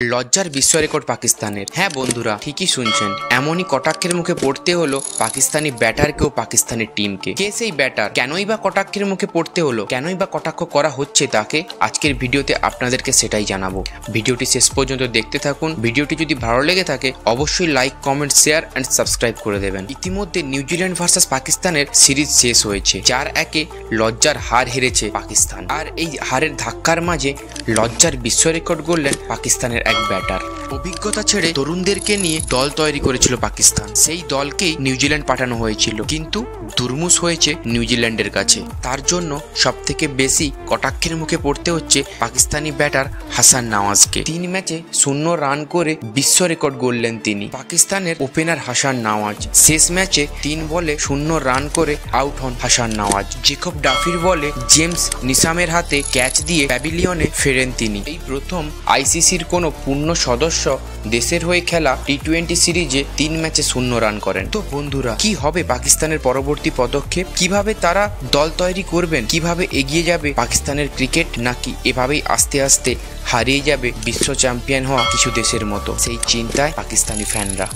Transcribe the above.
লজ্জার বিশ্ব রেকর্ড পাকিস্তানের। হ্যাঁ বন্ধুরা, ঠিকই শুনছেন, এমনই কটাক্ষের মুখে পড়তে হলো পাকিস্তানি ব্যাটারকে ও পাকিস্তানের টিমকে। কে সেই ব্যাটার, কেনই বা কটাক্ষের মুখে পড়তে হলো, কেনই বা কটাক্ষ করা হচ্ছে তাকে, আজকের ভিডিওতে আপনাদেরকে সেটাই জানাবো। ভিডিওটি শেষ পর্যন্ত দেখতে থাকুন। ভিডিওটি যদি ভালো লেগে থাকে অবশ্যই like, comment, share and subscribe করে দেবেন। ইতিমধ্যে নিউজিল্যান্ড ভার্সেস পাকিস্তানের সিরিজ শেষ হয়েছে, 4-1 লজ্জার হার হেরেছে পাকিস্তান। আর এই হারের ধাক্কার মাঝে লজ্জার বিশ্ব রেকর্ড গড়লেন পাকিস্তানের এক ব্যাটার। অভিজ্ঞতা ছেড়ে তরুণদেরকে নিয়ে দল তৈরি করেছিল পাকিস্তান, সেই দলকেই নিউজিল্যান্ড পাঠানো হয়েছিল, কিন্তু দুর্মুষ হয়েছে নিউজিল্যান্ডের কাছে। তার জন্য সব থেকে বেশি কটাক্ষের মুখে পড়তে হচ্ছে পাকিস্তানি ব্যাটার হাসান নওয়াজকে। 3 ম্যাচে 0 রান করে বিশ্ব রেকর্ড গড়লেন তিনি। পাকিস্তানের ওপেনার হাসান নওয়াজ শেষ ম্যাচে 3 বলে 0 রান করে আউট হন হাসান নওয়াজ। জেকব ডাফির বলে জেমস নিসামের হাতে ক্যাচ দিয়ে প্যাভিলিয়নে ফেরেন তিনি। এই প্রথম আইসিসির কোনো পূর্ণ সদস্য দেশের হয়ে খেলা টি20 সিরিজে 3 ম্যাচে 0 রান করেন। তো বন্ধুরা, কি হবে পাকিস্তানের পরবর্তী পদক্ষেপ? কিভাবে তারা দল তৈরি করবেন? কিভাবে এগিয়ে যাবে পাকিস্তানের ক্রিকেট? নাকি এভাবেই আস্তে আস্তে হারিয়ে যাবে বিশ্ব চ্যাম্পিয়ন হওয়া কিছু দেশের মতো? সেই চিন্তায় পাকিস্তানি ফ্যানরা।